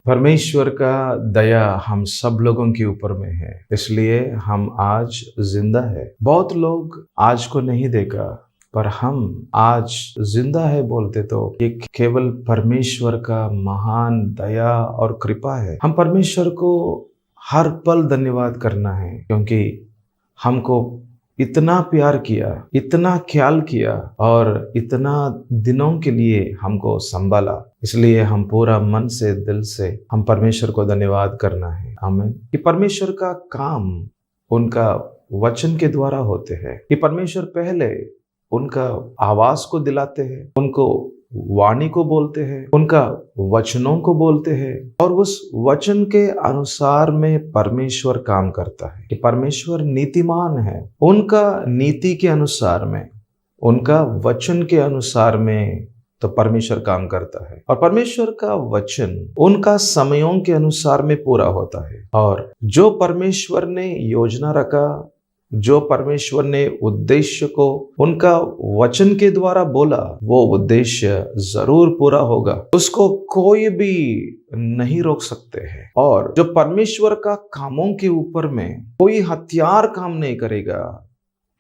परमेश्वर का दया हम सब लोगों के ऊपर में है, इसलिए हम आज जिंदा है। बहुत लोग आज को नहीं देखा, पर हम आज जिंदा है बोलते तो ये केवल परमेश्वर का महान दया और कृपा है। हम परमेश्वर को हर पल धन्यवाद करना है, क्योंकि हमको इतना प्यार किया, इतना ख्याल किया और इतना दिनों के लिए हमको संभाला। इसलिए हम पूरा मन से, दिल से हम परमेश्वर को धन्यवाद करना है। आमीन। कि परमेश्वर का काम उनका वचन के द्वारा होते हैं। कि परमेश्वर पहले उनका आवाज को दिलाते हैं, उनको वाणी को बोलते हैं, उनका वचनों को बोलते हैं और उस वचन के अनुसार में परमेश्वर काम करता है। कि परमेश्वर नीतिमान है, उनका नीति के अनुसार में, उनका वचन के अनुसार में तो परमेश्वर काम करता है। और परमेश्वर का वचन उनका समयों के अनुसार में पूरा होता है। और जो परमेश्वर ने योजना रखा, जो परमेश्वर ने उद्देश्य को उनका वचन के द्वारा बोला, वो उद्देश्य जरूर पूरा होगा। उसको कोई भी नहीं रोक सकते हैं। और जो परमेश्वर का कामों के ऊपर में कोई हथियार काम नहीं करेगा,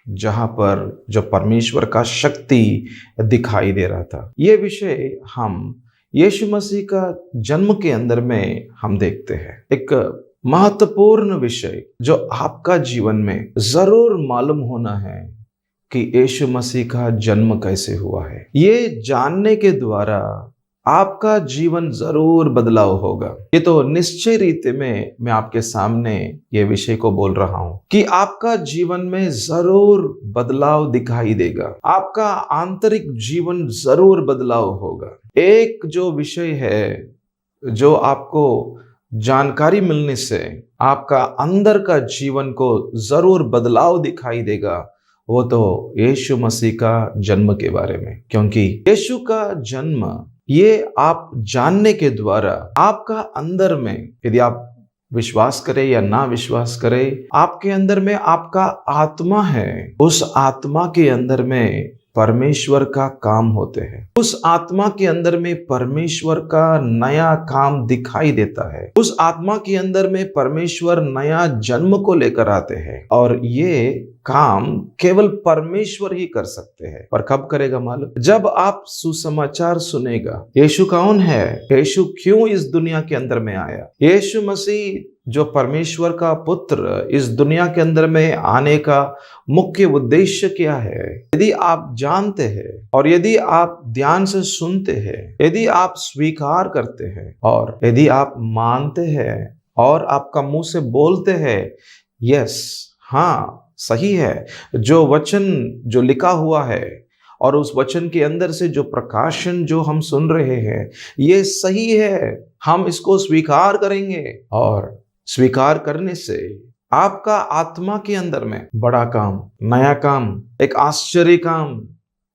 जहां पर जो परमेश्वर का शक्ति दिखाई दे रहा था। ये विषय हम यीशु मसीह का जन्म के अंदर में हम देखते हैं। एक महत्वपूर्ण विषय जो आपका जीवन में जरूर मालूम होना है कि यीशु मसीह का जन्म कैसे हुआ है। ये जानने के द्वारा आपका जीवन जरूर बदलाव होगा। ये तो निश्चय रीति में मैं आपके सामने ये विषय को बोल रहा हूं कि आपका जीवन में जरूर बदलाव दिखाई देगा। आपका आंतरिक जीवन जरूर बदलाव होगा। एक जो विषय है जो आपको जानकारी मिलने से आपका अंदर का जीवन को जरूर बदलाव दिखाई देगा, वो तो यीशु मसीह का जन्म के बारे में। क्योंकि यीशु का जन्म ये आप जानने के द्वारा आपका अंदर में, यदि आप विश्वास करें या ना विश्वास करें, आपके अंदर में आपका आत्मा है, उस आत्मा के अंदर में परमेश्वर का काम होते हैं। उस आत्मा के अंदर में परमेश्वर का नया काम दिखाई देता है। उस आत्मा के अंदर में परमेश्वर नया जन्म को लेकर आते हैं। और ये काम केवल परमेश्वर ही कर सकते हैं। पर कब करेगा मालूम? जब आप सुसमाचार सुनेगा। यीशु कौन है? यीशु क्यों इस दुनिया के अंदर में आया? यीशु मसीह जो परमेश्वर का पुत्र इस दुनिया के अंदर में आने का मुख्य उद्देश्य क्या है? यदि आप जानते हैं और यदि आप ध्यान से सुनते हैं, यदि आप स्वीकार करते हैं और यदि आप मानते हैं और आपका मुंह से बोलते हैं, यस, हाँ सही है, जो वचन जो लिखा हुआ है और उस वचन के अंदर से जो प्रकाशन जो हम सुन रहे हैं ये सही है, हम इसको स्वीकार करेंगे। और स्वीकार करने से आपका आत्मा के अंदर में बड़ा काम, नया काम, एक आश्चर्य काम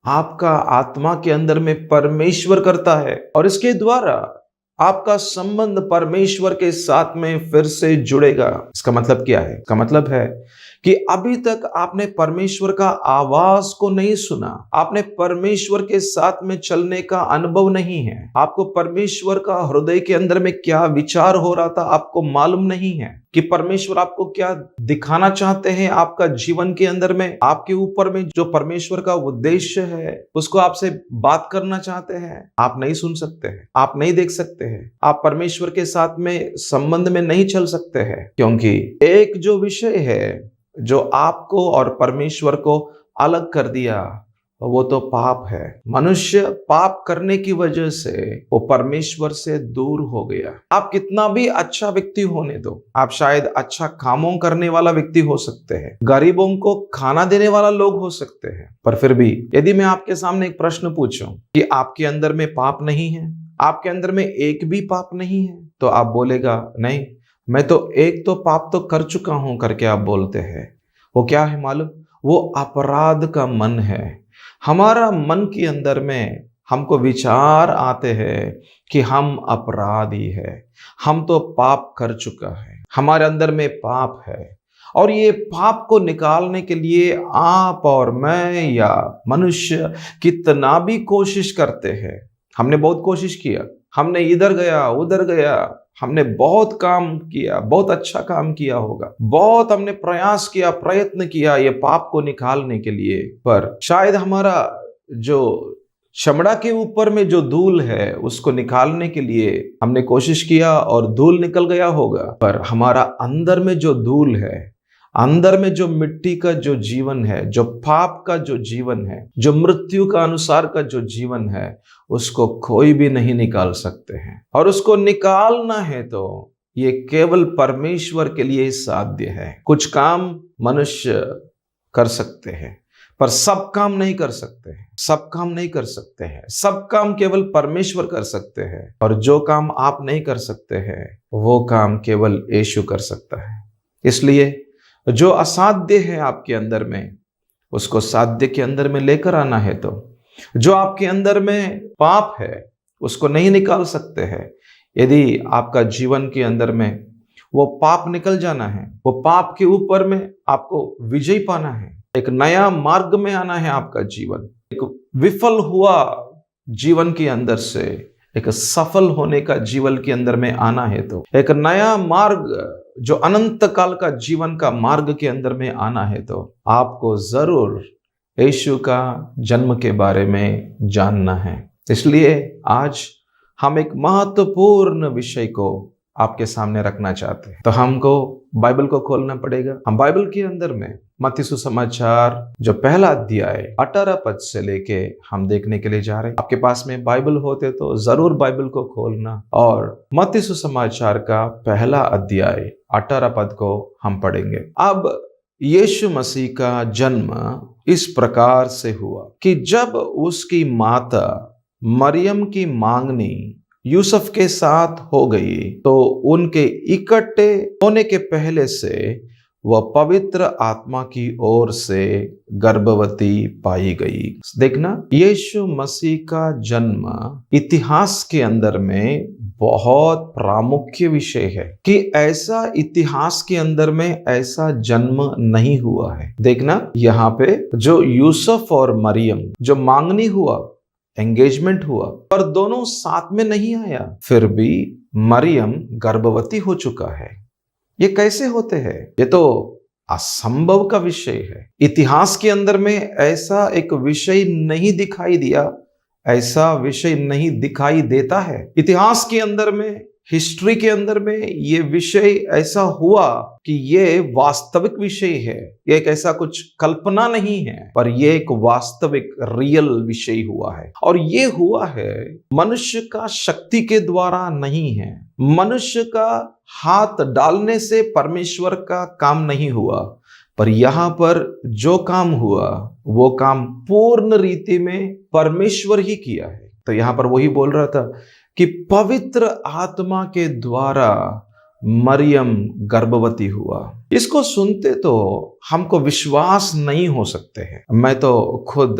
आपका आत्मा के अंदर में परमेश्वर करता है। और इसके द्वारा आपका संबंध परमेश्वर के साथ में फिर से जुड़ेगा। इसका मतलब क्या है? इसका मतलब है कि अभी तक आपने परमेश्वर का आवाज को नहीं सुना, आपने परमेश्वर के साथ में चलने का अनुभव नहीं है, आपको परमेश्वर का हृदय के अंदर में क्या विचार हो रहा था आपको मालूम नहीं है कि परमेश्वर आपको क्या दिखाना चाहते हैं आपका जीवन के अंदर में, आपके ऊपर में जो परमेश्वर का उद्देश्य है उसको आपसे बात करना चाहते हैं। आप नहीं सुन सकते हैं, आप नहीं देख सकते हैं, आप परमेश्वर के साथ में संबंध में नहीं चल सकते हैं। क्योंकि एक जो विषय है जो आपको और परमेश्वर को अलग कर दिया, वो तो पाप है। मनुष्य पाप करने की वजह से वो परमेश्वर से दूर हो गया। आप कितना भी अच्छा व्यक्ति होने दो, आप शायद अच्छा कामों करने वाला व्यक्ति हो सकते हैं, गरीबों को खाना देने वाला लोग हो सकते हैं, पर फिर भी यदि मैं आपके सामने एक प्रश्न पूछूं कि आपके अंदर में पाप नहीं है, आपके अंदर में एक भी पाप नहीं है, तो आप बोलेगा नहीं, मैं तो एक तो पाप तो कर चुका हूं करके आप बोलते हैं। वो क्या है मालूम? वो अपराध का मन है। हमारा मन के अंदर में हमको विचार आते हैं कि हम अपराधी है, हम तो पाप कर चुका है, हमारे अंदर में पाप है। और ये पाप को निकालने के लिए आप और मैं या मनुष्य कितना भी कोशिश करते हैं, हमने बहुत कोशिश किया, हमने इधर गया उधर गया, हमने बहुत काम किया, बहुत अच्छा काम किया होगा, बहुत हमने प्रयास किया, प्रयत्न किया ये पाप को निकालने के लिए, पर शायद हमारा जो चमड़ा के ऊपर में जो धूल है उसको निकालने के लिए हमने कोशिश किया और धूल निकल गया होगा, पर हमारा अंदर में जो धूल है, अंदर में जो मिट्टी का जो जीवन है, जो पाप का जो जीवन है, जो मृत्यु का अनुसार का जो जीवन है, उसको कोई भी नहीं निकाल सकते हैं। और उसको निकालना है तो ये केवल परमेश्वर के लिए ही साध्य है। कुछ काम मनुष्य कर सकते हैं पर सब काम नहीं कर सकते हैं, सब काम नहीं कर सकते हैं, सब काम केवल परमेश्वर कर सकते हैं। और जो काम आप नहीं कर सकते हैं वो काम केवल यीशु कर सकता है। इसलिए जो असाध्य है आपके अंदर में, उसको साध्य के अंदर में लेकर आना है। तो जो आपके अंदर में पाप है उसको नहीं निकाल सकते हैं। यदि आपका जीवन के अंदर में वो पाप निकल जाना है, वो पाप के ऊपर में आपको विजय पाना है, एक नया मार्ग में आना है, आपका जीवन एक विफल हुआ जीवन के अंदर से एक सफल होने का जीवन के अंदर में आना है, तो एक नया मार्ग जो अनंत काल का जीवन का मार्ग के अंदर में आना है, तो आपको जरूर यीशु का जन्म के बारे में जानना है। इसलिए आज हम एक महत्वपूर्ण विषय को आपके सामने रखना चाहते हैं। तो हमको बाइबल को खोलना पड़ेगा। हम बाइबल के अंदर में मत्ती सुसमाचार जो पहला अध्याय 18 पद से लेके हम देखने के लिए जा रहे हैं। आपके पास में बाइबल होते तो जरूर बाइबल को खोलना और मत्ती सुसमाचार का पहला अध्याय 18 पद को हम पढ़ेंगे। अब यीशु मसीह का जन्म इस प्रकार से हुआ कि जब उसकी माता मरियम की मांगनी यूसुफ के साथ हो गई तो उनके इकट्ठे होने के पहले से वह पवित्र आत्मा की ओर से गर्भवती पाई गई। देखना, यीशु मसीह का जन्म इतिहास के अंदर में बहुत प्रामुख्य विषय है कि ऐसा इतिहास के अंदर में ऐसा जन्म नहीं हुआ है। देखना, यहाँ पे जो यूसुफ और मरियम जो मांगनी हुआ, एंगेजमेंट हुआ, पर दोनों साथ में नहीं आया, फिर भी मरियम गर्भवती हो चुका है। ये कैसे होते हैं? ये तो असंभव का विषय है। इतिहास के अंदर में ऐसा एक विषय नहीं दिखाई दिया, ऐसा विषय नहीं दिखाई देता है। इतिहास के अंदर में, हिस्ट्री के अंदर में ये विषय ऐसा हुआ कि ये वास्तविक विषय है। ये एक ऐसा कुछ कल्पना नहीं है, पर ये एक वास्तविक रियल विषय हुआ है। और ये हुआ है मनुष्य का शक्ति के द्वारा नहीं है, मनुष्य का हाथ डालने से परमेश्वर का काम नहीं हुआ, पर यहाँ पर जो काम हुआ वो काम पूर्ण रीति में परमेश्वर ही किया है। तो यहाँ पर वही बोल रहा था कि पवित्र आत्मा के द्वारा मरियम गर्भवती हुआ। इसको सुनते तो हमको विश्वास नहीं हो सकते हैं। मैं तो खुद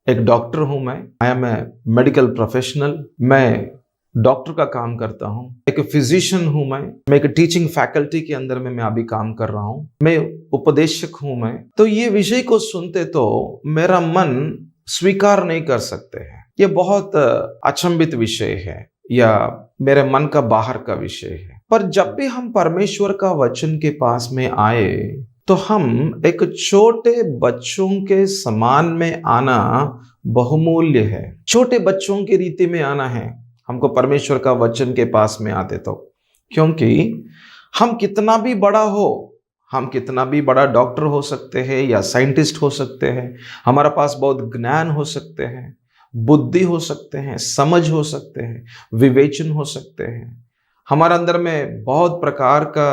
एक डॉक्टर हूं, I am a medical professional, मैं डॉक्टर का काम करता हूं, एक फिजिशियन हूं, मैं एक टीचिंग फैकल्टी के अंदर में मैं अभी काम कर रहा हूं, मैं उपदेशक हूं। मैं तो ये विषय को सुनते तो मेरा मन स्वीकार नहीं कर सकते हैं। ये बहुत अचंभित विषय है या मेरे मन का बाहर का विषय है। पर जब भी हम परमेश्वर का वचन के पास में आए तो हम एक छोटे बच्चों के समान में आना बहुमूल्य है। छोटे बच्चों की रीति में आना है हमको परमेश्वर का वचन के पास में आते तो, क्योंकि हम कितना भी बड़ा हो, हम कितना भी बड़ा डॉक्टर हो सकते हैं या साइंटिस्ट हो सकते हैं, हमारा पास बहुत ज्ञान हो सकते हैं, बुद्धि हो सकते हैं, समझ हो सकते हैं, विवेचन हो सकते हैं, हमारे अंदर में बहुत प्रकार का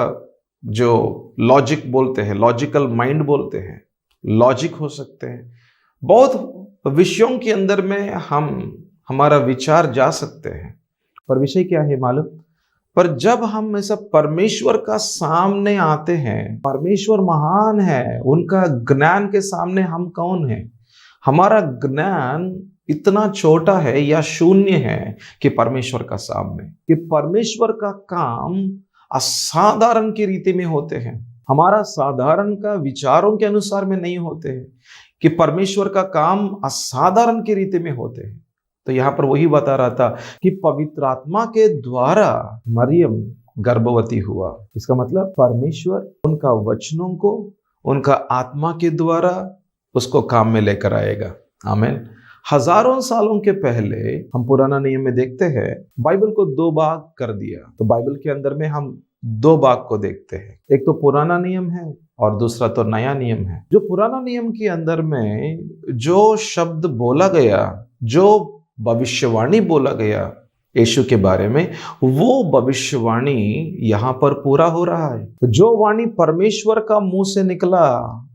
जो लॉजिक बोलते हैं, लॉजिकल माइंड बोलते हैं, लॉजिक हो सकते हैं, बहुत विषयों के अंदर में हमारा विचार जा सकते हैं। पर विषय क्या है मालूम? पर जब हम ऐसा परमेश्वर का सामने आते हैं, परमेश्वर महान है, उनका ज्ञान के सामने हम कौन है? हमारा ज्ञान इतना छोटा है या शून्य है कि परमेश्वर का सामने, कि परमेश्वर का काम असाधारण की रीति में होते हैं, हमारा साधारण का विचारों के अनुसार में नहीं होते हैं, कि परमेश्वर का काम असाधारण की रीति में होते हैं। तो यहाँ पर वही बता रहा था कि पवित्र आत्मा के द्वारा मरियम गर्भवती हुआ। इसका मतलब परमेश्वर उनका वचनों को उनका आत्मा के द्वारा उसको काम में लेकर आएगा। आमीन। हजारों सालों के पहले हम पुराना नियम में देखते हैं बाइबल को दो भाग कर दिया। तो बाइबल के अंदर में हम दो भाग को देखते हैं, एक तो पुराना नियम है और दूसरा तो नया नियम है। जो पुराना नियम के अंदर में जो शब्द बोला गया, जो भविष्यवाणी बोला गया यीशु के बारे में, वो भविष्यवाणी यहाँ पर पूरा हो रहा है। जो वाणी परमेश्वर का मुंह से निकला,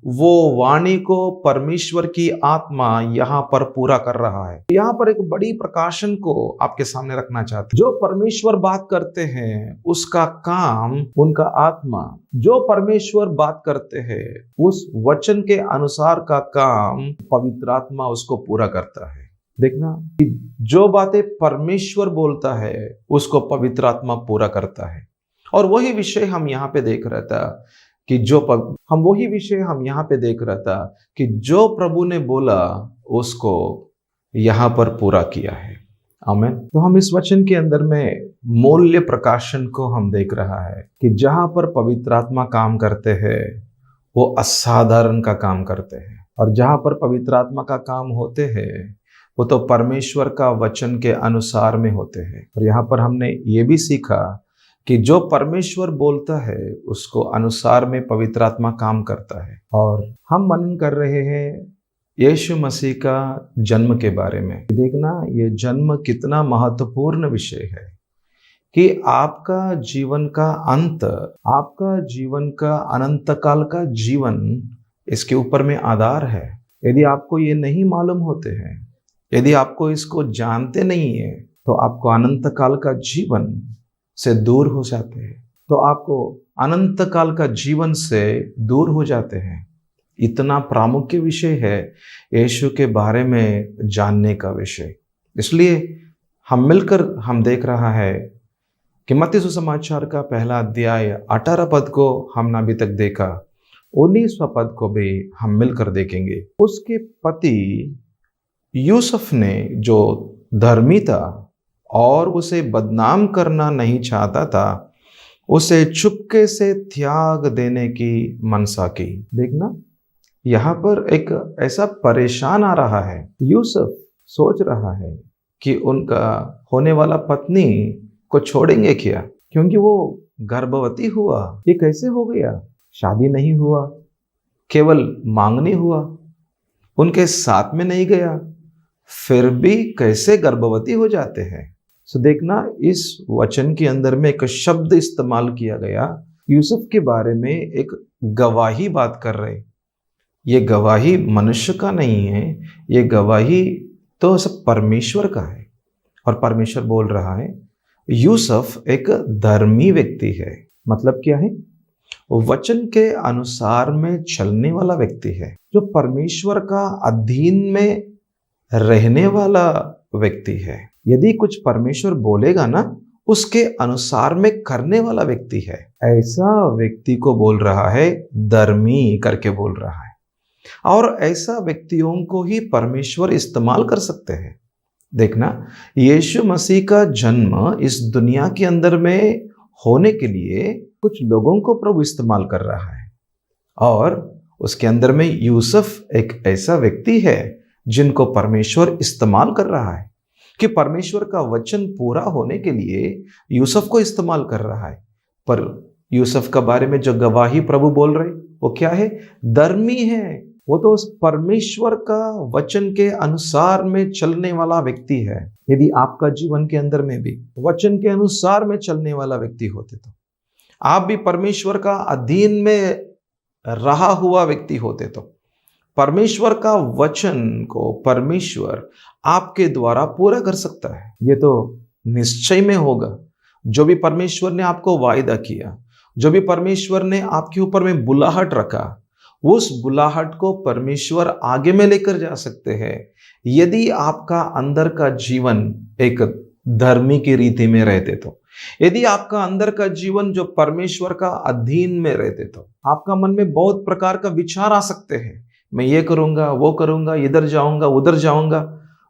वो वाणी को परमेश्वर की आत्मा यहाँ पर पूरा कर रहा है। यहाँ पर एक बड़ी प्रकाशन को आपके सामने रखना चाहते हैं। जो परमेश्वर बात करते हैं उसका काम उनका आत्मा, जो परमेश्वर बात करते हैं उस वचन के अनुसार का काम पवित्र आत्मा उसको पूरा करता है। देखना कि जो बातें परमेश्वर बोलता है उसको पवित्र आत्मा पूरा करता है। और वही विषय हम यहाँ पे देख रहा था कि जो प्रभु ने बोला उसको यहाँ पर पूरा किया है। आमीन। तो हम इस वचन के अंदर में मूल्य प्रकाशन को हम देख रहा है कि जहाँ पर पवित्र आत्मा काम करते हैं वो असाधारण का काम करते हैं, और जहाँ पर पवित्र आत्मा का काम होते हैं वो तो परमेश्वर का वचन के अनुसार में होते हैं। और यहाँ पर हमने ये भी सीखा कि जो परमेश्वर बोलता है उसको अनुसार में पवित्र आत्मा काम करता है। और हम मनन कर रहे हैं यीशु मसीह का जन्म के बारे में। देखना ये जन्म कितना महत्वपूर्ण विषय है कि आपका जीवन का अंत, आपका जीवन का अनंत काल का जीवन इसके ऊपर में आधार है। यदि आपको ये नहीं मालूम होते हैं, यदि आपको इसको जानते नहीं है, तो आपको अनंत काल का जीवन से दूर हो जाते हैं। तो आपको अनंत काल का जीवन से दूर हो जाते हैं। इतना प्रामुख्य विषय है यीशु के बारे में जानने का विषय। इसलिए हम मिलकर हम देख रहा है कि मत्ती सुसमाचार का पहला अध्याय 18 पद को हमने अभी तक देखा, 19वां पद को भी हम मिलकर देखेंगे। उसके पति यूसुफ ने जो धर्मी था और उसे बदनाम करना नहीं चाहता था, उसे चुपके से त्याग देने की मनसा की। देखना यहाँ पर एक ऐसा परेशान आ रहा है। यूसुफ सोच रहा है कि उनका होने वाला पत्नी को छोड़ेंगे क्या, क्योंकि वो गर्भवती हुआ। ये कैसे हो गया? शादी नहीं हुआ, केवल मांगनी हुआ, उनके साथ में नहीं गया, फिर भी कैसे गर्भवती हो जाते हैं। सो देखना इस वचन के अंदर में एक शब्द इस्तेमाल किया गया, यूसुफ के बारे में एक गवाही बात कर रहे। ये गवाही मनुष्य का नहीं है, ये गवाही तो सब परमेश्वर का है। और परमेश्वर बोल रहा है यूसुफ एक धर्मी व्यक्ति है। मतलब क्या है? वचन के अनुसार में चलने वाला व्यक्ति है, जो परमेश्वर का अधीन में रहने वाला व्यक्ति है। यदि कुछ परमेश्वर बोलेगा ना, उसके अनुसार में करने वाला व्यक्ति है। ऐसा व्यक्ति को बोल रहा है धर्मी करके बोल रहा है। और ऐसा व्यक्तियों को ही परमेश्वर इस्तेमाल कर सकते हैं। देखना यीशु मसीह का जन्म इस दुनिया के अंदर में होने के लिए कुछ लोगों को प्रभु इस्तेमाल कर रहा है, और उसके अंदर में यूसुफ एक ऐसा व्यक्ति है जिनको परमेश्वर इस्तेमाल कर रहा है कि परमेश्वर का वचन पूरा होने के लिए यूसुफ को इस्तेमाल कर रहा है। पर यूसुफ के बारे में जो गवाही प्रभु बोल रहे वो क्या है? धर्मी है। वो तो उस परमेश्वर का वचन के अनुसार में चलने वाला व्यक्ति है। यदि आपका जीवन के अंदर में भी वचन के अनुसार में चलने वाला व्यक्ति होते तो आप भी परमेश्वर का अधीन में रहा हुआ व्यक्ति होते तो परमेश्वर का वचन को परमेश्वर आपके द्वारा पूरा कर सकता है। ये तो निश्चय में होगा। जो भी परमेश्वर ने आपको वायदा किया, जो भी परमेश्वर ने आपके ऊपर में बुलाहट रखा, उस बुलाहट को परमेश्वर आगे में लेकर जा सकते हैं यदि आपका अंदर का जीवन एक धर्मी की रीति में रहते तो। यदि आपका अंदर का जीवन जो परमेश्वर का अधीन में रहते तो आपका मन में बहुत प्रकार का विचार आ सकते हैं। मैं ये करूंगा, वो करूंगा, इधर जाऊंगा, उधर जाऊंगा।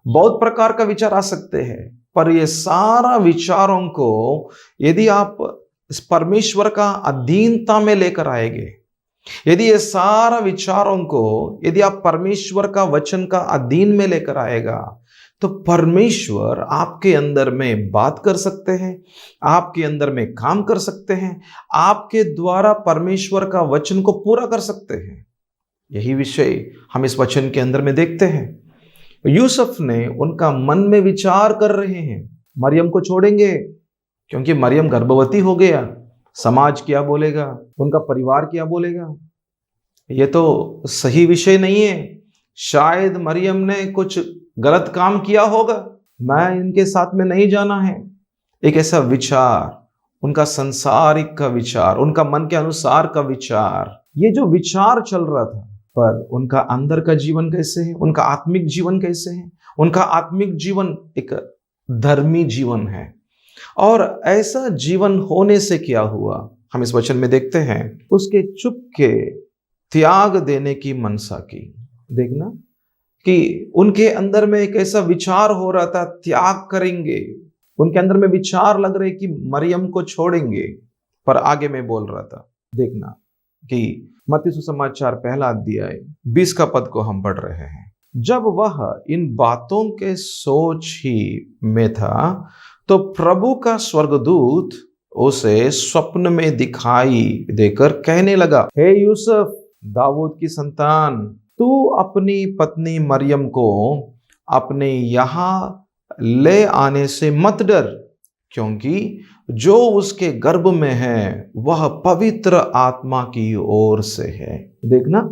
बहुत प्रकार का विचार आ सकते हैं, पर ये सारा विचारों को यदि आप इस परमेश्वर का अधीनता में लेकर आएंगे, यदि ये सारा विचारों को यदि आप परमेश्वर का वचन का अधीन में लेकर आएगा, तो परमेश्वर आपके अंदर में बात कर सकते हैं, आपके अंदर में काम कर सकते हैं, आपके द्वारा परमेश्वर का वचन को पूरा कर सकते हैं। यही विषय हम इस वचन के अंदर में देखते हैं। यूसुफ ने उनका मन में विचार कर रहे हैं, मरियम को छोड़ेंगे क्योंकि मरियम गर्भवती हो गया, समाज क्या बोलेगा, उनका परिवार क्या बोलेगा, ये तो सही विषय नहीं है, शायद मरियम ने कुछ गलत काम किया होगा, मैं इनके साथ में नहीं जाना है। एक ऐसा विचार, उनका संसारिक का विचार, उनका मन के अनुसार का विचार, ये जो विचार चल रहा था, पर उनका अंदर का जीवन कैसे है, उनका आत्मिक जीवन कैसे है? उनका आत्मिक जीवन एक धर्मी जीवन है। और ऐसा जीवन होने से क्या हुआ, हम इस वचन में देखते हैं, उसके चुपके त्याग देने की मनसा की। देखना कि उनके अंदर में एक ऐसा विचार हो रहा था, त्याग करेंगे, उनके अंदर में विचार लग रहे कि मरियम को छोड़ेंगे, पर आगे में बोल रहा था। देखना कि मत्ती सुसमाचार पहला अध्याय 20 का पद को हम पढ़ रहे हैं। जब वह इन बातों के सोच ही में था, तो प्रभु का स्वर्गदूत उसे स्वप्न में दिखाई देकर कहने लगा, हे यूसुफ, दाऊद की संतान, तू अपनी पत्नी मरियम को अपने यहाँ ले आने से मत डर, क्योंकि जो उसके गर्भ में है वह पवित्र आत्मा की ओर से है। देखना,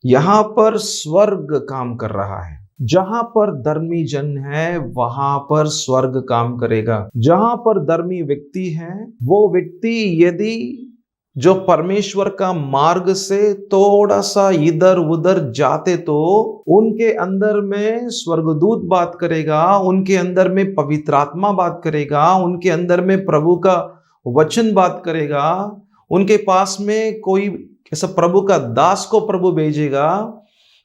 यहां पर स्वर्ग काम कर रहा है। जहां पर धर्मी जन है वहां पर स्वर्ग काम करेगा। जहां पर धर्मी व्यक्ति है, वो व्यक्ति यदि जो परमेश्वर का मार्ग से थोड़ा सा इधर उधर जाते, तो उनके अंदर में स्वर्गदूत बात करेगा, उनके अंदर में पवित्र आत्मा बात करेगा, उनके अंदर में प्रभु का वचन बात करेगा, उनके पास में कोई ऐसा प्रभु का दास को प्रभु भेजेगा,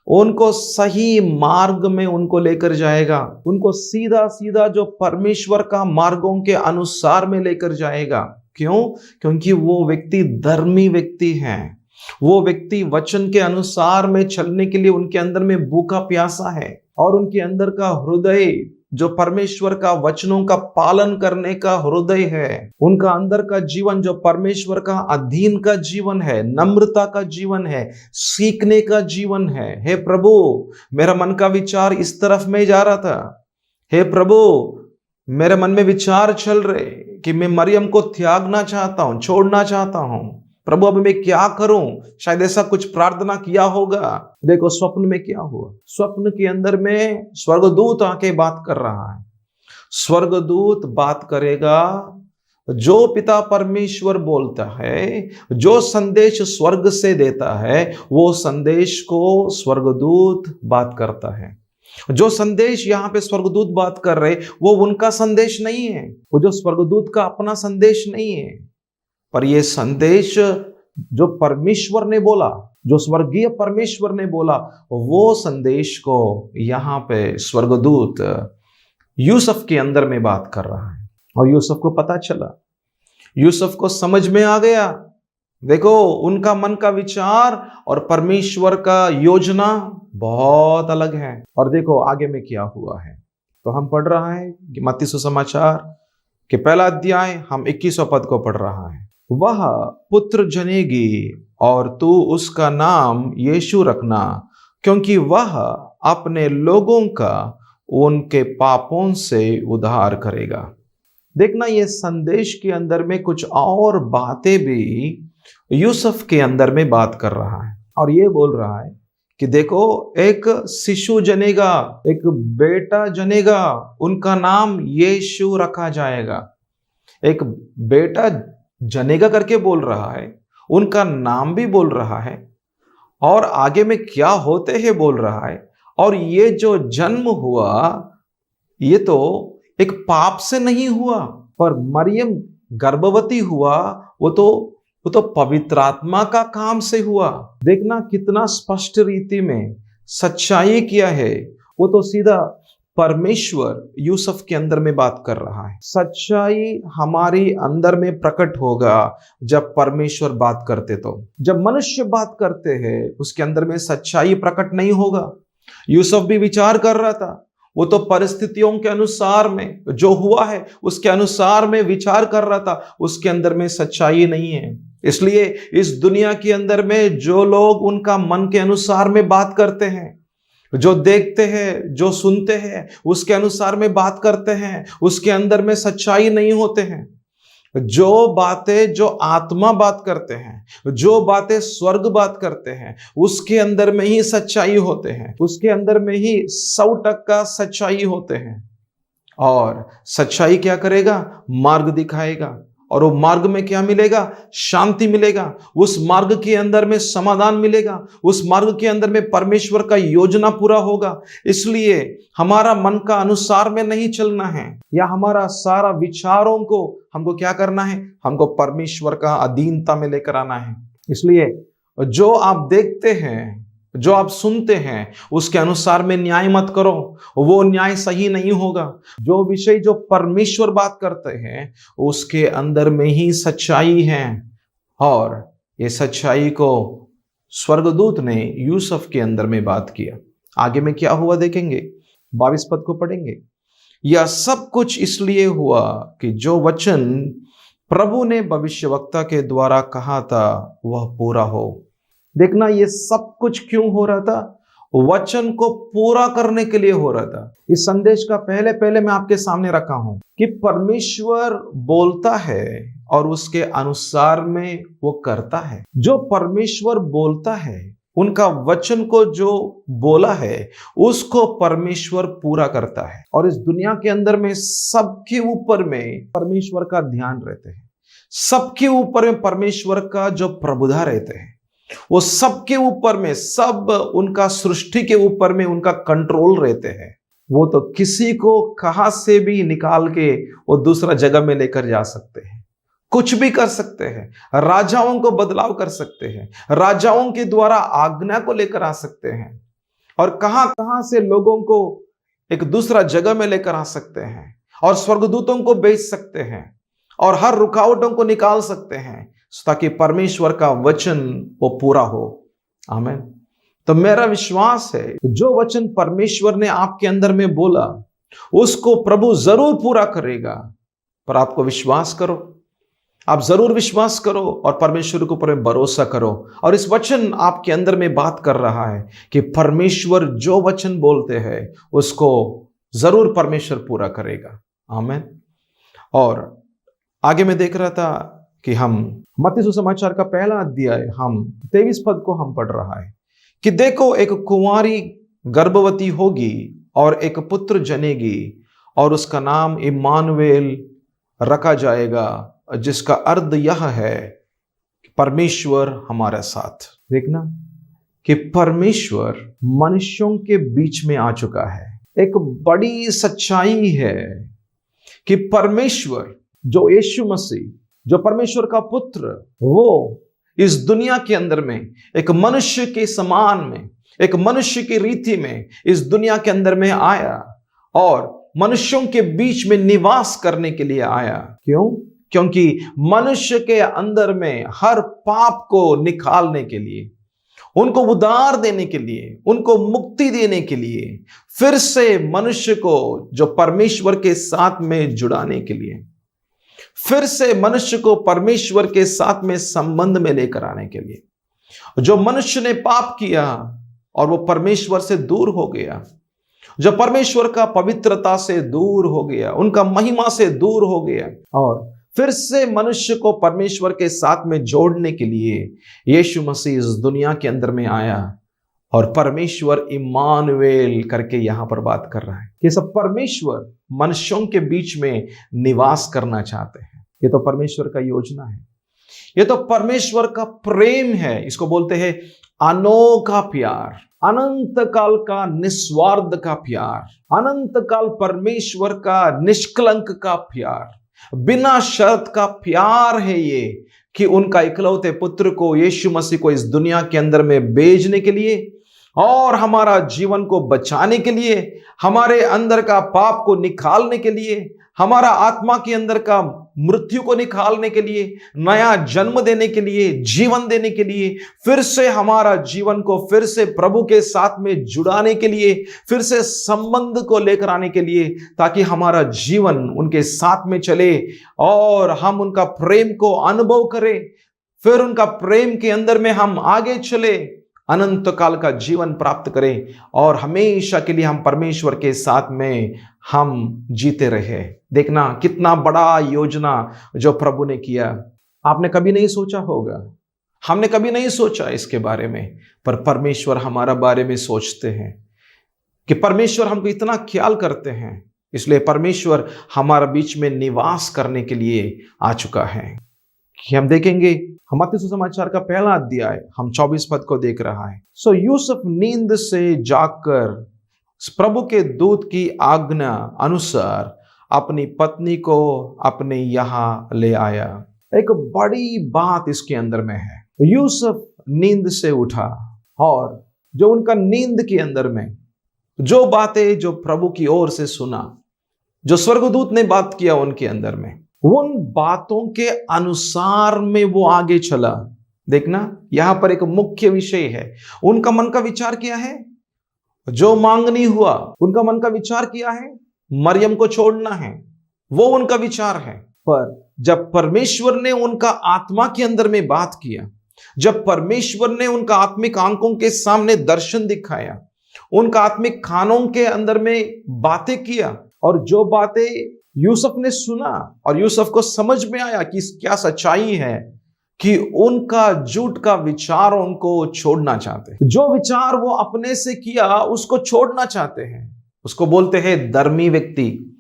उनको सही मार्ग में उनको लेकर जाएगा, उनको सीधा सीधा जो परमेश्वर का मार्गों के अनुसार में लेकर जाएगा। क्यों? क्योंकि वो व्यक्ति धर्मी व्यक्ति है, वो व्यक्ति वचन के अनुसार में चलने के लिए उनके अंदर में भूखा प्यासा है, और उनके अंदर का हृदय जो परमेश्वर का वचनों का पालन करने का हृदय है, उनका अंदर का जीवन जो परमेश्वर का अधीन का जीवन है, नम्रता का जीवन है, सीखने का जीवन है। हे प्रभु, मेरा मन का विचार इस तरफ में जा रहा था, हे प्रभु, मेरे मन में विचार चल रहे कि मैं मरियम को त्यागना चाहता हूं, छोड़ना चाहता हूं, प्रभु अब मैं क्या करूं? शायद ऐसा कुछ प्रार्थना किया होगा। देखो स्वप्न में क्या हुआ, स्वप्न के अंदर में स्वर्गदूत आके बात कर रहा है। स्वर्गदूत बात करेगा, जो पिता परमेश्वर बोलता है, जो संदेश स्वर्ग से देता है, वो संदेश को स्वर्गदूत बात करता है। जो संदेश यहाँ पे स्वर्गदूत बात कर रहे, वो उनका संदेश नहीं है, वो जो स्वर्गदूत का अपना संदेश नहीं है, पर ये संदेश जो परमेश्वर ने बोला, जो स्वर्गीय परमेश्वर ने बोला, वो संदेश को यहाँ पे स्वर्गदूत यूसुफ के अंदर में बात कर रहा है। और यूसुफ को पता चला, यूसुफ को समझ में आ गया। देखो, उनका मन का विचार और परमेश्वर का योजना बहुत अलग है। और देखो आगे में क्या हुआ है, तो हम पढ़ रहा है कि मत्ती सुसमाचार के पहला अध्याय हम 21वां पद को पढ़ रहा है। वह पुत्र जनेगी और तू उसका नाम यीशु रखना, क्योंकि वह अपने लोगों का उनके पापों से उद्धार करेगा। देखना, ये संदेश के अंदर में कुछ और बातें भी यूसुफ के अंदर में बात कर रहा है, और ये बोल रहा है कि देखो, एक शिशु जनेगा, एक बेटा जनेगा, उनका नाम यीशु रखा जाएगा। एक बेटा जनेगा करके बोल रहा है, उनका नाम भी बोल रहा है, और आगे में क्या होते हैं बोल रहा है। और ये जो जन्म हुआ, ये तो एक पाप से नहीं हुआ, पर मरियम गर्भवती हुआ, वो तो पवित्र आत्मा का काम से हुआ। देखना कितना स्पष्ट रीति में सच्चाई किया है, वो तो सीधा परमेश्वर यूसुफ के अंदर में बात कर रहा है। सच्चाई हमारी अंदर में प्रकट होगा जब परमेश्वर बात करते। तो जब मनुष्य बात करते हैं उसके अंदर में सच्चाई प्रकट नहीं होगा। यूसुफ भी विचार कर रहा था, वो तो परिस्थितियों के अनुसार में जो हुआ है उसके अनुसार में विचार कर रहा था, उसके अंदर में सच्चाई नहीं है। इसलिए इस दुनिया के अंदर में जो लोग उनका मन के अनुसार में बात करते हैं, जो देखते हैं, जो सुनते हैं, उसके अनुसार में बात करते हैं, उसके अंदर में सच्चाई नहीं होते हैं। जो बातें जो आत्मा बात करते हैं, जो बातें स्वर्ग बात करते हैं, उसके अंदर में ही सच्चाई होते हैं, उसके अंदर में ही 100% सच्चाई होते हैं। और सच्चाई क्या करेगा? मार्ग दिखाएगा। और वो मार्ग में क्या मिलेगा? शांति मिलेगा। उस मार्ग के अंदर में समाधान मिलेगा। उस मार्ग के अंदर में परमेश्वर का योजना पूरा होगा। इसलिए हमारा मन का अनुसार में नहीं चलना है, या हमारा सारा विचारों को हमको क्या करना है? हमको परमेश्वर का अधीनता में लेकर आना है। इसलिए जो आप देखते हैं, जो आप सुनते हैं, उसके अनुसार में न्याय मत करो, वो न्याय सही नहीं होगा। जो विषय जो परमेश्वर बात करते हैं उसके अंदर में ही सच्चाई है। और ये सच्चाई को स्वर्गदूत ने यूसुफ के अंदर में बात किया। आगे में क्या हुआ देखेंगे, 22 पद को पढ़ेंगे। यह सब कुछ इसलिए हुआ कि जो वचन प्रभु ने भविष्यवक्ता के द्वारा कहा था वह पूरा हो। देखना, ये सब कुछ क्यों हो रहा था? वचन को पूरा करने के लिए हो रहा था। इस संदेश का पहले मैं आपके सामने रखा हूं कि परमेश्वर बोलता है और उसके अनुसार में वो करता है। जो परमेश्वर बोलता है, उनका वचन को जो बोला है उसको परमेश्वर पूरा करता है। और इस दुनिया के अंदर में सबके ऊपर में परमेश्वर का ध्यान रहते हैं, सबके ऊपर में परमेश्वर का जो प्रभुता रहते हैं, वो सबके ऊपर में, सब उनका सृष्टि के ऊपर में उनका कंट्रोल रहते हैं। वो तो किसी को कहां से भी निकाल के वो दूसरा जगह में लेकर जा सकते हैं, कुछ भी कर सकते हैं, राजाओं को बदलाव कर सकते हैं, राजाओं के द्वारा आज्ञा को लेकर आ सकते हैं, और कहां कहां से लोगों को एक दूसरा जगह में लेकर आ सकते हैं, और स्वर्गदूतों को भेज सकते हैं, और हर रुकावटों को निकाल सकते हैं, ताकि परमेश्वर का वचन वो पूरा हो। आमीन। तो मेरा विश्वास है जो वचन परमेश्वर ने आपके अंदर में बोला उसको प्रभु जरूर पूरा करेगा। पर आपको विश्वास करो, आप जरूर विश्वास करो और परमेश्वर के ऊपर भरोसा करो। और इस वचन आपके अंदर में बात कर रहा है कि परमेश्वर जो वचन बोलते हैं उसको जरूर परमेश्वर पूरा करेगा। आमीन। और आगे मैं देख रहा था कि हम मत्ती सुसमाचार का पहला अध्याय हम 23 पद को हम पढ़ रहा है कि देखो, एक कुंवारी गर्भवती होगी और एक पुत्र जनेगी और उसका नाम इम्मानुएल रखा जाएगा, जिसका अर्थ यह है परमेश्वर हमारे साथ। देखना कि परमेश्वर मनुष्यों के बीच में आ चुका है। एक बड़ी सच्चाई है कि परमेश्वर जो यीशु मसीह, जो परमेश्वर का पुत्र, वो इस दुनिया के अंदर में एक मनुष्य के समान में, एक मनुष्य की रीति में इस दुनिया के अंदर में आया और मनुष्यों के बीच में निवास करने के लिए आया। क्यों? क्योंकि मनुष्य के अंदर में हर पाप को निकालने के लिए, उनको उद्धार देने के लिए, उनको मुक्ति देने के लिए, फिर से मनुष्य को जो परमेश्वर के साथ में जुड़ाने के लिए, फिर से मनुष्य को परमेश्वर के साथ में संबंध में लेकर आने के लिए। जो मनुष्य ने पाप किया और वो परमेश्वर से दूर हो गया, जो परमेश्वर का पवित्रता से दूर हो गया, उनका महिमा से दूर हो गया, और फिर से मनुष्य को परमेश्वर के साथ में जोड़ने के लिए यीशु मसीह इस दुनिया के अंदर में आया। और परमेश्वर इम्मानुएल करके यहां पर बात कर रहा है कि सब परमेश्वर मनुष्यों के बीच में निवास करना चाहते हैं। ये तो परमेश्वर का योजना है, ये तो परमेश्वर का प्रेम है। इसको बोलते हैं अनोखा प्यार, अनंत काल का निस्वार्थ का प्यार, अनंत काल परमेश्वर का निष्कलंक का प्यार, बिना शर्त का प्यार है ये कि उनका इकलौते पुत्र को, यीशु मसीह को इस दुनिया के अंदर में भेजने के लिए और हमारा जीवन को बचाने के लिए, हमारे अंदर का पाप को निकालने के लिए, हमारा आत्मा के अंदर का मृत्यु को निकालने के लिए, नया जन्म देने के लिए, जीवन देने के लिए, फिर से हमारा जीवन को फिर से प्रभु के साथ में जुड़ाने के लिए, फिर से संबंध को लेकर आने के लिए, ताकि हमारा जीवन उनके साथ में चले और हम उनका प्रेम को अनुभव करें, फिर उनका प्रेम के अंदर में हम आगे चले, अनंत काल का जीवन प्राप्त करें और हमेशा के लिए हम परमेश्वर के साथ में हम जीते रहे। देखना कितना बड़ा योजना जो प्रभु ने किया। आपने कभी नहीं सोचा होगा, हमने कभी नहीं सोचा इसके बारे में, पर परमेश्वर हमारा बारे में सोचते हैं कि परमेश्वर हमको इतना ख्याल करते हैं। इसलिए परमेश्वर हमारे बीच में निवास करने के लिए आ चुका है। कि हम देखेंगे मत्ती सुसमाचार का पहला अध्याय, हम 24 पद को देख रहा है। सो यूसुफ नींद से जाकर प्रभु के दूत की आज्ञा अनुसार अपनी पत्नी को अपने यहां ले आया। एक बड़ी बात इसके अंदर में है। यूसुफ नींद से उठा और जो उनका नींद के अंदर में जो बातें जो प्रभु की ओर से सुना, जो स्वर्गदूत ने बात किया उनके अंदर में, उन बातों के अनुसार में वो आगे चला। देखना यहां पर एक मुख्य विषय है। उनका मन का विचार क्या है? जो मांगनी हुआ, उनका मन का विचार किया है मरियम को छोड़ना है, वो उनका विचार है। पर जब परमेश्वर ने उनका आत्मा के अंदर में बात किया, जब परमेश्वर ने उनका आत्मिक आंखों के सामने दर्शन दिखाया, उनका आत्मिक कानों के अंदर में बातें किया, और जो बातें यूसुफ ने सुना और यूसुफ को समझ में आया कि क्या सच्चाई है, कि उनका झूठ का विचार उनको छोड़ना चाहते हैं। जो विचार वो अपने से किया उसको छोड़ना चाहते हैं, उसको बोलते हैं धर्मी व्यक्ति।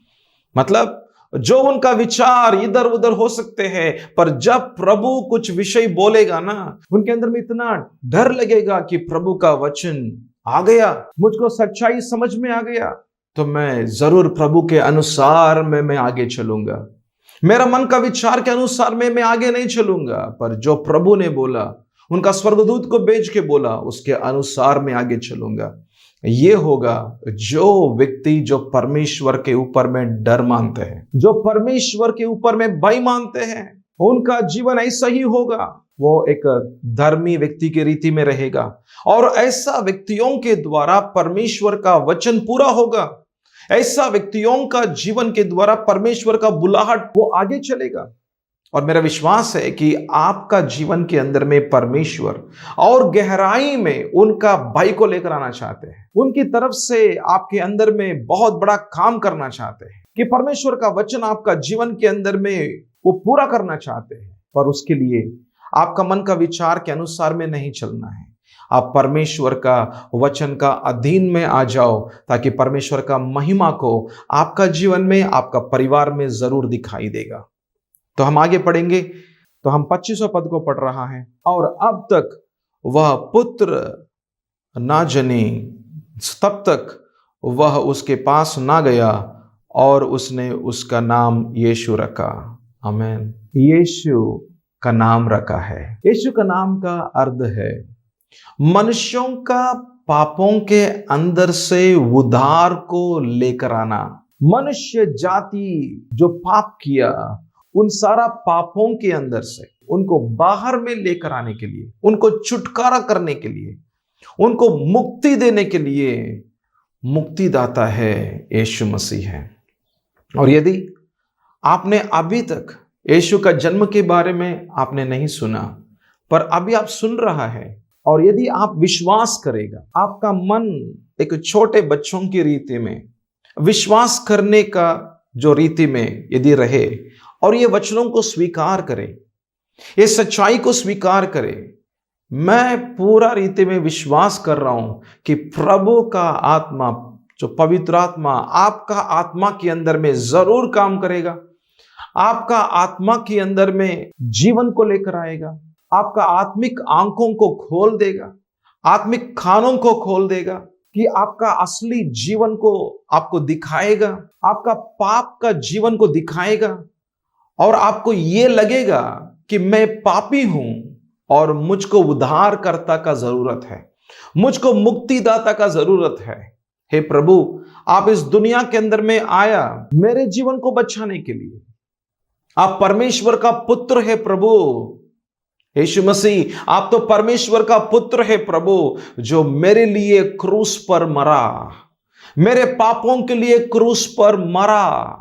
मतलब जो उनका विचार इधर उधर हो सकते हैं, पर जब प्रभु कुछ विषय बोलेगा ना, उनके अंदर में इतना डर लगेगा कि प्रभु का वचन आ गया, मुझको सच्चाई समझ में आ गया, तो मैं जरूर प्रभु के अनुसार मैं आगे चलूंगा। मेरा मन का विचार के अनुसार मैं आगे नहीं चलूंगा, पर जो प्रभु ने बोला, उनका स्वर्गदूत को भेज के बोला, उसके अनुसार मैं आगे चलूंगा। ये होगा जो व्यक्ति जो परमेश्वर के ऊपर में डर मानते हैं, जो परमेश्वर के ऊपर में भय मानते हैं, उनका जीवन ऐसा ही होगा। वो एक धर्मी व्यक्ति की रीति में रहेगा और ऐसा व्यक्तियों के द्वारा परमेश्वर का वचन पूरा होगा। ऐसा व्यक्तियों का जीवन के द्वारा परमेश्वर का बुलाहट वो आगे चलेगा। और मेरा विश्वास है कि आपका जीवन के अंदर में परमेश्वर और गहराई में उनका भय को लेकर आना चाहते हैं, उनकी तरफ से आपके अंदर में बहुत बड़ा काम करना चाहते हैं, कि परमेश्वर का वचन आपका जीवन के अंदर में वो पूरा करना चाहते हैं। पर उसके लिए आपका मन का विचार के अनुसार में नहीं चलना है। आप परमेश्वर का वचन का अधीन में आ जाओ, ताकि परमेश्वर का महिमा को आपका जीवन में, आपका परिवार में जरूर दिखाई देगा। तो हम आगे पढ़ेंगे, तो हम 25वें पद को पढ़ रहा है। और अब तक वह पुत्र ना जनी, तब तक वह उसके पास ना गया और उसने उसका नाम यीशु रखा। आमीन। यीशु का नाम रखा है। यीशु का नाम का अर्थ है मनुष्यों का पापों के अंदर से उद्धार को लेकर आना। मनुष्य जाति जो पाप किया, उन सारा पापों के अंदर से उनको बाहर में लेकर आने के लिए, उनको छुटकारा करने के लिए, उनको मुक्ति देने के लिए मुक्तिदाता है यीशु मसीह है। और यदि आपने अभी तक यीशु का जन्म के बारे में आपने नहीं सुना, पर अभी आप सुन रहा है, और यदि आप विश्वास करेगा, आपका मन एक छोटे बच्चों की रीति में विश्वास करने का जो रीति में यदि रहे, और ये वचनों को स्वीकार करे, ये सच्चाई को स्वीकार करे, मैं पूरा रीति में विश्वास कर रहा हूं कि प्रभु का आत्मा, जो पवित्र आत्मा आपका आत्मा के अंदर में जरूर काम करेगा, आपका आत्मा के अंदर में जीवन को लेकर आएगा, आपका आत्मिक आंखों को खोल देगा, आत्मिक कानों को खोल देगा, कि आपका असली जीवन को आपको दिखाएगा, आपका पाप का जीवन को दिखाएगा, और आपको ये लगेगा कि मैं पापी हूं और मुझको उद्धारकर्ता का जरूरत है। मुझको मुक्तिदाता का जरूरत है। हे प्रभु, आप इस दुनिया के अंदर में आया मेरे जीवन को बचाने के लिए। आप परमेश्वर का पुत्र है प्रभु। यीशु मसीह, आप तो परमेश्वर का पुत्र है प्रभु, जो मेरे लिए क्रूस पर मरा, मेरे पापों के लिए क्रूस पर मरा,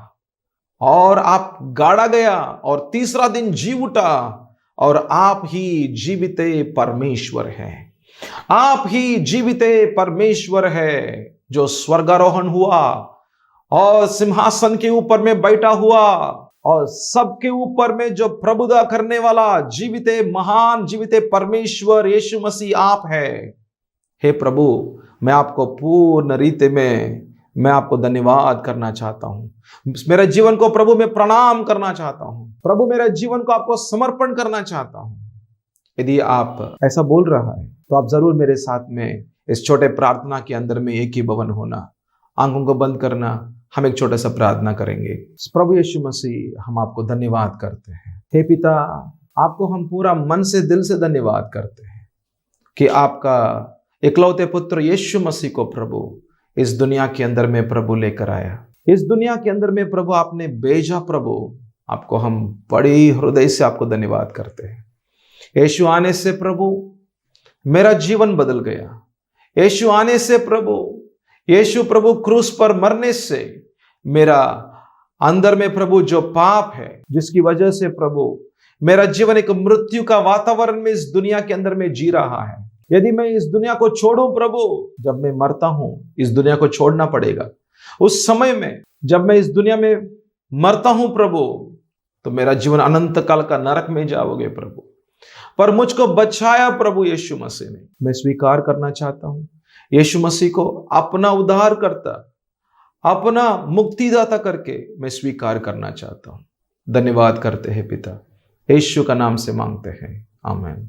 और आप गाड़ा गया और तीसरा दिन जी उठा, और आप ही जीवित परमेश्वर हैं। आप ही जीवित परमेश्वर है, जो स्वर्गारोहण हुआ और सिंहासन के ऊपर में बैठा हुआ, और सबके ऊपर में जो प्रभुता करने वाला जीवित महान जीवित परमेश्वर यीशु मसीह आप है। हे प्रभु, मैं आपको पूर्ण रीति में मैं आपको धन्यवाद करना चाहता हूं। मेरे जीवन को प्रभु मैं प्रणाम करना चाहता हूं। प्रभु, मेरे जीवन को आपको समर्पण करना चाहता हूं। यदि आप ऐसा बोल रहा है तो आप जरूर मेरे साथ में इस छोटे प्रार्थना के अंदर में एक ही भवन होना, आंखों को बंद करना, हम एक छोटा सा प्रार्थना करेंगे। प्रभु यीशु मसीह, हम आपको धन्यवाद करते हैं। हे पिता, आपको हम पूरा मन से दिल से धन्यवाद करते हैं कि आपका इकलौते पुत्र यीशु मसीह को प्रभु इस दुनिया के अंदर में प्रभु लेकर आया। इस दुनिया के अंदर में प्रभु आपने भेजा। प्रभु, आपको हम बड़ी हृदय से आपको धन्यवाद करते हैं। यीशु आने से प्रभु मेरा जीवन बदल गया। यीशु आने से प्रभु, यीशु प्रभु क्रूस पर मरने से मेरा अंदर में प्रभु जो पाप है, जिसकी वजह से प्रभु मेरा जीवन एक मृत्यु का वातावरण में इस दुनिया के अंदर में जी रहा है। यदि मैं इस दुनिया को छोड़ूं प्रभु, जब मैं मरता हूं इस दुनिया को छोड़ना पड़ेगा। उस समय में जब मैं इस दुनिया में मरता हूं प्रभु, तो मेरा जीवन अनंत काल का नरक में जाओगे प्रभु। पर मुझको बचाया प्रभु यीशु मसीह ने। मैं स्वीकार करना चाहता हूं यीशु मसीह को अपना उद्धार करता, अपना मुक्तिदाता करके मैं स्वीकार करना चाहता हूं। धन्यवाद करते हैं पिता, यीशु का नाम से मांगते हैं, आमीन।